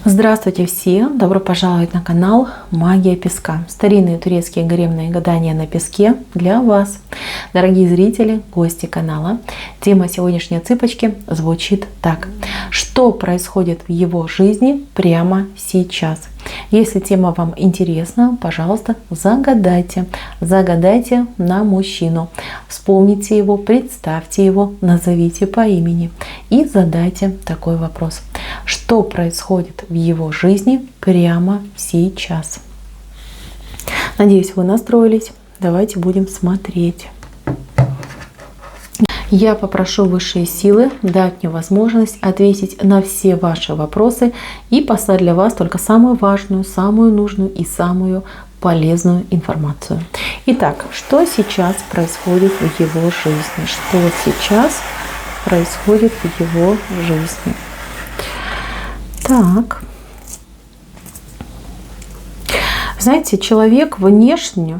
Здравствуйте все! Добро пожаловать на канал Магия Песка. Старинные турецкие гаремные гадания на песке для вас. Дорогие зрители, гости канала. Тема сегодняшней цыпочки звучит так. Что происходит в его жизни прямо сейчас? Если тема вам интересна, пожалуйста, загадайте. Загадайте на мужчину. Вспомните его, представьте его, назовите по имени и задайте такой вопрос. Что происходит в его жизни прямо сейчас? Надеюсь, вы настроились. Давайте будем смотреть. Я попрошу высшие силы дать мне возможность ответить на все ваши вопросы и послать для вас только самую важную, самую нужную и самую полезную информацию. Итак, что сейчас происходит в его жизни? Что сейчас происходит в его жизни? Так. Знаете, человек внешне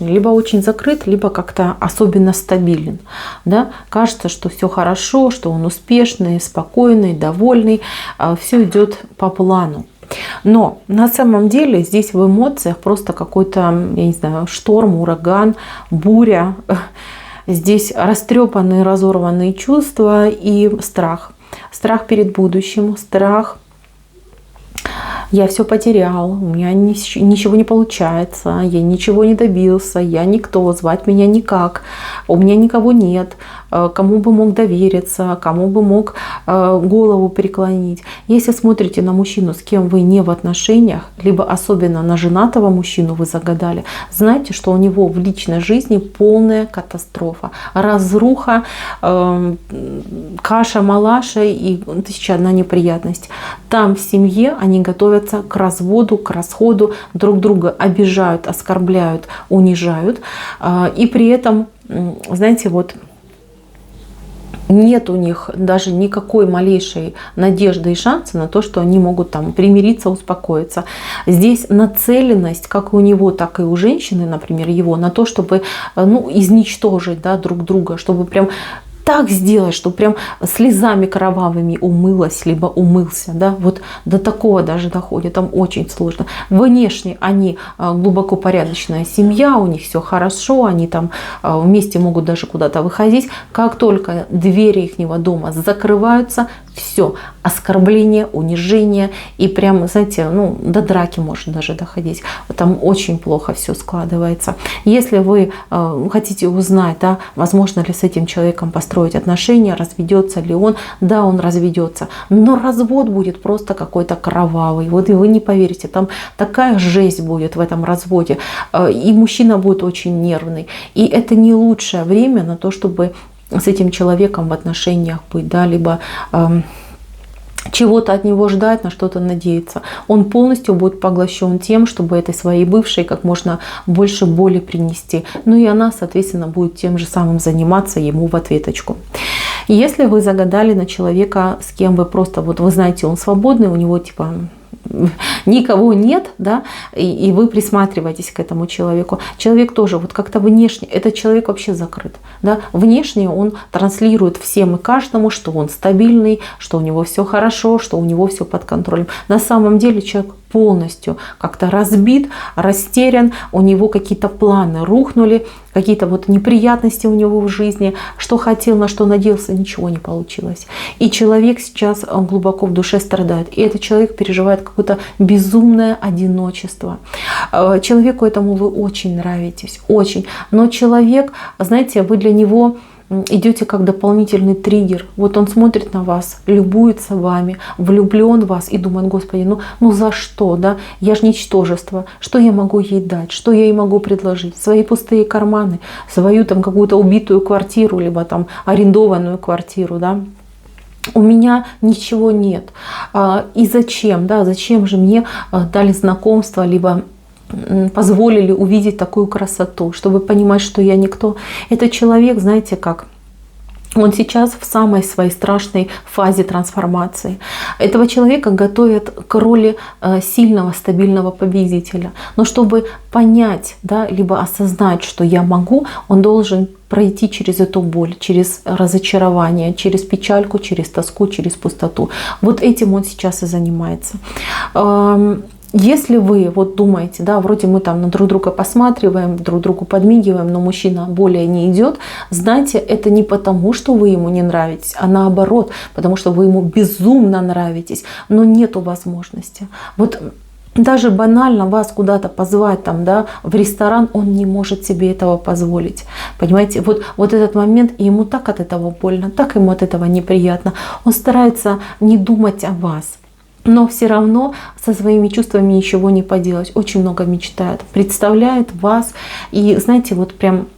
либо очень закрыт, либо как-то особенно стабилен. Да? Кажется, что все хорошо, что он успешный, спокойный, довольный, все идет по плану. Но на самом деле здесь в эмоциях просто какой-то, я не знаю, шторм, ураган, буря. Здесь растрепанные, разорванные чувства и страх. Страх перед будущим, страх. Я все потерял, у меня ничего не получается, я ничего не добился, я никто, звать меня никак, у меня никого нет, кому бы мог довериться, кому бы мог голову преклонить. Если смотрите на мужчину, с кем вы не в отношениях, либо особенно на женатого мужчину вы загадали, знайте, что у него в личной жизни полная катастрофа, разруха, каша-малаша и 1001 неприятность. Там в семье они готовятся к разводу, к расходу, друг друга обижают, оскорбляют, унижают. И при этом, знаете, вот нет у них даже никакой малейшей надежды и шанса на то, что они могут там примириться, успокоиться. Здесь нацеленность, как у него, так и у женщины, например, его, на то, чтобы изничтожить, да, друг друга, чтобы прям так сделать, что прям слезами кровавыми умылась, либо умылся, да, вот до такого даже доходит, там очень сложно. Внешне они глубоко порядочная семья, у них все хорошо, они там вместе могут даже куда-то выходить. Как только двери ихнего дома закрываются, все, оскорбление, унижение и прям, знаете, до драки может даже доходить. Там очень плохо все складывается. Если вы хотите узнать, да, возможно ли с этим человеком построить отношения, разведется ли он, да, он разведется, но развод будет просто какой-то кровавый. Вот и вы не поверите, там такая жесть будет в этом разводе, и мужчина будет очень нервный. И это не лучшее время на то, чтобы с этим человеком в отношениях быть, да, либо чего-то от него ждать, на что-то надеяться. Он полностью будет поглощен тем, чтобы этой своей бывшей как можно больше боли принести. Ну и она, соответственно, будет тем же самым заниматься ему в ответочку. Если вы загадали на человека, с кем вы просто, вот вы знаете, он свободный, у него типа никого нет, да, и вы присматриваетесь к этому человеку. Человек тоже вот как-то внешне, этот человек вообще закрыт, да, внешне он транслирует всем и каждому, что он стабильный, что у него все хорошо, что у него все под контролем. На самом деле человек полностью как-то разбит, растерян, у него какие-то планы рухнули, какие-то вот неприятности у него в жизни, что хотел, на что надеялся, ничего не получилось. И человек сейчас глубоко в душе страдает, и этот человек переживает какое-то безумное одиночество. Человеку этому вы очень нравитесь, очень. Но человек, знаете, вы для него идете как дополнительный триггер. Вот он смотрит на вас, любуется вами, влюблен в вас и думает: Господи, ну за что, да? Я же ничтожество. Что я могу ей дать? Что я ей могу предложить? Свои пустые карманы, свою там какую-то убитую квартиру, либо там арендованную квартиру, да? У меня ничего нет. И зачем, да? Зачем же мне дали знакомство, либо позволили увидеть такую красоту, чтобы понимать, что я никто. Этот человек, знаете как, Он сейчас в самой своей страшной фазе трансформации. Этого человека готовят к роли сильного, стабильного победителя. Но чтобы понять, да, либо осознать, что я могу, он должен пройти через эту боль, через разочарование, через печальку, через тоску, через пустоту. Вот этим он сейчас и занимается. Если вы вот думаете, да, вроде мы там на друг друга посматриваем, друг другу подмигиваем, но мужчина более не идет, знайте, это не потому, что вы ему не нравитесь, а наоборот, потому что вы ему безумно нравитесь, но нету возможности. Вот даже банально вас куда-то позвать там, да, в ресторан, он не может себе этого позволить. Понимаете, вот этот момент, и ему так от этого больно, так ему от этого неприятно. Он старается не думать о вас. Но все равно со своими чувствами ничего не поделать. Очень много мечтает, представляет вас. И знаете, вот прям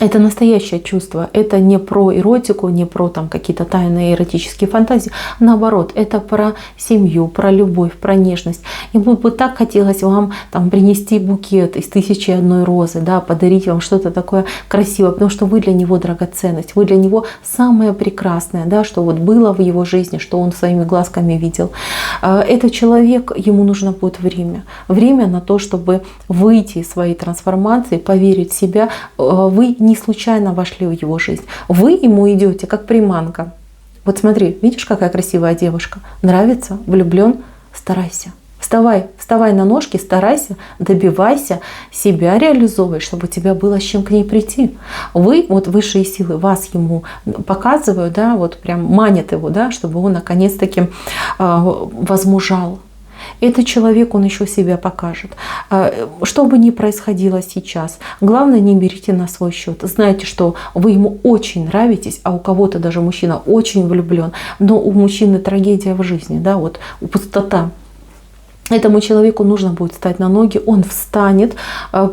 это настоящее чувство. Это не про эротику, не про там какие-то тайные эротические фантазии. Наоборот, это про семью, про любовь, про нежность. Ему бы так хотелось вам там принести букет из 1001 розы, да, подарить вам что-то такое красивое, потому что вы для него драгоценность, вы для него самое прекрасное, да, что вот было в его жизни, что он своими глазками видел. Этот человек, ему нужно будет время. Время на то, чтобы выйти из своей трансформации, поверить в себя. Вы не случайно вошли в его жизнь. Вы ему идете как приманка. Вот смотри, видишь, какая красивая девушка? Нравится? Влюблен? Старайся. Вставай на ножки, старайся, добивайся, себя реализовывай, чтобы у тебя было с чем к ней прийти. Вы, вот высшие силы, вас ему показывают, да, вот прям манят его, да, чтобы он наконец-таки возмужал. Этот человек, он еще себя покажет. Что бы ни происходило сейчас, главное, не берите на свой счет. Знайте, что вы ему очень нравитесь, а у кого-то даже мужчина очень влюблен, но у мужчины трагедия в жизни, да, вот пустота. Этому человеку нужно будет встать на ноги, он встанет,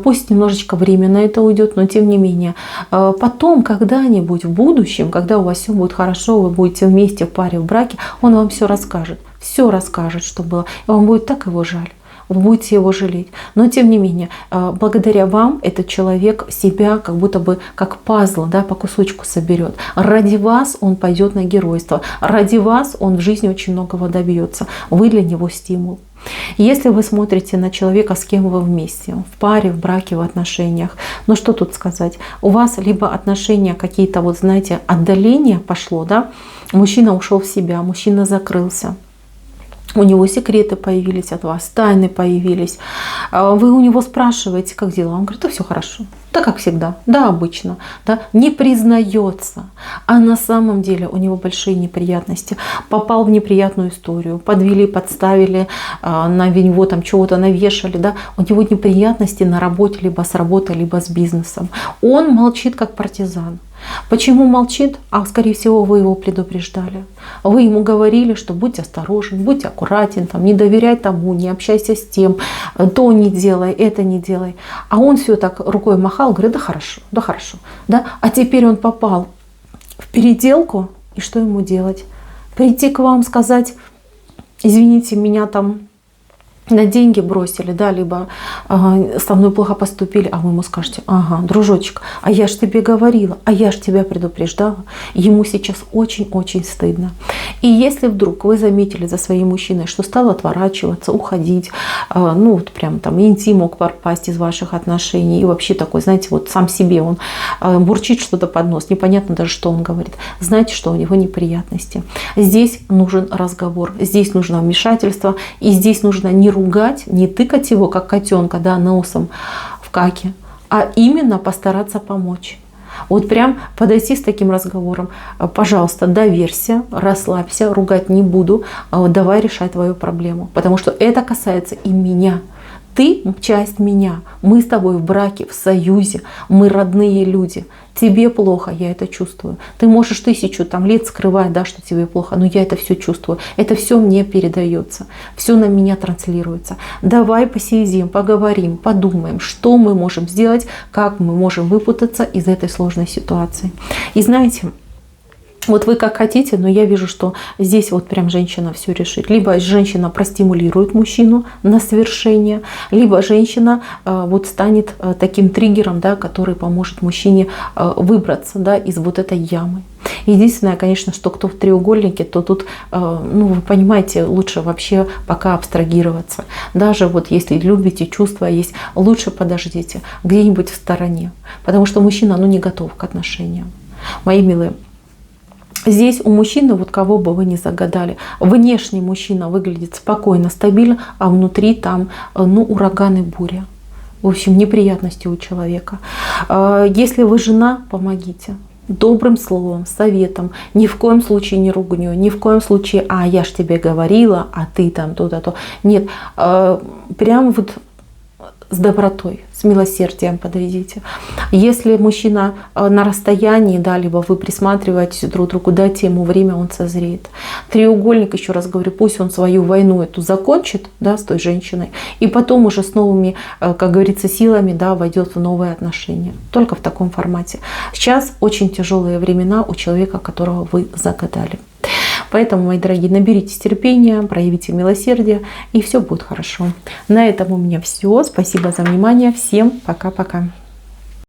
пусть немножечко время на это уйдет, но тем не менее. Потом, когда-нибудь в будущем, когда у вас все будет хорошо, вы будете вместе в паре, в браке, он вам все расскажет, что было. И вам будет так его жаль. Вы будете его жалеть. Но тем не менее, благодаря вам этот человек себя как будто бы как пазл, да, по кусочку соберет. Ради вас он пойдет на геройство. Ради вас он в жизни очень многого добьется. Вы для него стимул. Если вы смотрите на человека, с кем вы вместе, в паре, в браке, в отношениях, ну что тут сказать? У вас либо отношения какие-то, вот знаете, отдаление пошло, да? Мужчина ушел в себя, мужчина закрылся. У него секреты появились от вас, тайны появились. Вы у него спрашиваете, как дела? Он говорит, да все хорошо. Да как всегда, да обычно. Да? Не признается. А на самом деле у него большие неприятности. Попал в неприятную историю. Подвели, подставили, на него там чего-то навешали. Да? У него неприятности на работе, либо с работой, либо с бизнесом. Он молчит как партизан. Почему молчит? А скорее всего вы его предупреждали. Вы ему говорили, что будь осторожен, будь аккуратен, там, не доверяй тому, не общайся с тем, то не делай, это не делай. А он все так рукой махал, говорит, да хорошо, да хорошо. Да? А теперь он попал в переделку, и что ему делать? Прийти к вам, сказать, извините, меня там на деньги бросили, да, либо со мной плохо поступили, а вы ему скажете, ага, дружочек, а я ж тебе говорила, а я ж тебя предупреждала. Ему сейчас очень-очень стыдно. И если вдруг вы заметили за своим мужчиной, что стал отворачиваться, уходить, ну вот прям там интим мог пропасть из ваших отношений, и вообще такой, знаете, вот сам себе он бурчит что-то под нос, непонятно даже, что он говорит, знайте, что у него неприятности. Здесь нужен разговор, здесь нужно вмешательство, и здесь нужно не ругать, не тыкать его, как котенка, да, носом в каке, а именно постараться помочь. Вот прям подойти с таким разговором. Пожалуйста, доверься, расслабься, ругать не буду, давай решай твою проблему. Потому что это касается и меня. Ты часть меня. Мы с тобой в браке, в союзе. Мы родные люди. Тебе плохо, я это чувствую. Ты можешь 1000 лет скрывать, да, что тебе плохо, но я это все чувствую. Это все мне передается. Все на меня транслируется. Давай посидим, поговорим, подумаем, что мы можем сделать, как мы можем выпутаться из этой сложной ситуации. И знаете, вот вы как хотите, но я вижу, что здесь вот прям женщина все решит. Либо женщина простимулирует мужчину на свершение, либо женщина вот станет таким триггером, да, который поможет мужчине выбраться, да, из вот этой ямы. Единственное, конечно, что кто в треугольнике, то тут, ну, вы понимаете, лучше вообще пока абстрагироваться. Даже вот если любите, чувства есть, лучше подождите где-нибудь в стороне. Потому что мужчина, ну, не готов к отношениям. Мои милые, здесь у мужчины, вот кого бы вы ни загадали, внешний мужчина выглядит спокойно, стабильно, а внутри там, ну, ураган и буря. В общем, неприятности у человека. Если вы жена, помогите. Добрым словом, советом, ни в коем случае не руганью, ни в коем случае, а я ж тебе говорила, а ты там то-то. Нет, прям вот с добротой, с милосердием подойдите. Если мужчина на расстоянии, да, либо вы присматриваетесь друг к другу, дайте ему время, он созреет. Треугольник, еще раз говорю, пусть он свою войну эту закончит, да, с той женщиной, и потом уже с новыми, как говорится, силами, да, войдет в новые отношения. Только в таком формате. Сейчас очень тяжелые времена у человека, которого вы загадали. Поэтому, мои дорогие, наберитесь терпения, проявите милосердие, и все будет хорошо. На этом у меня все. Спасибо за внимание. Всем пока-пока.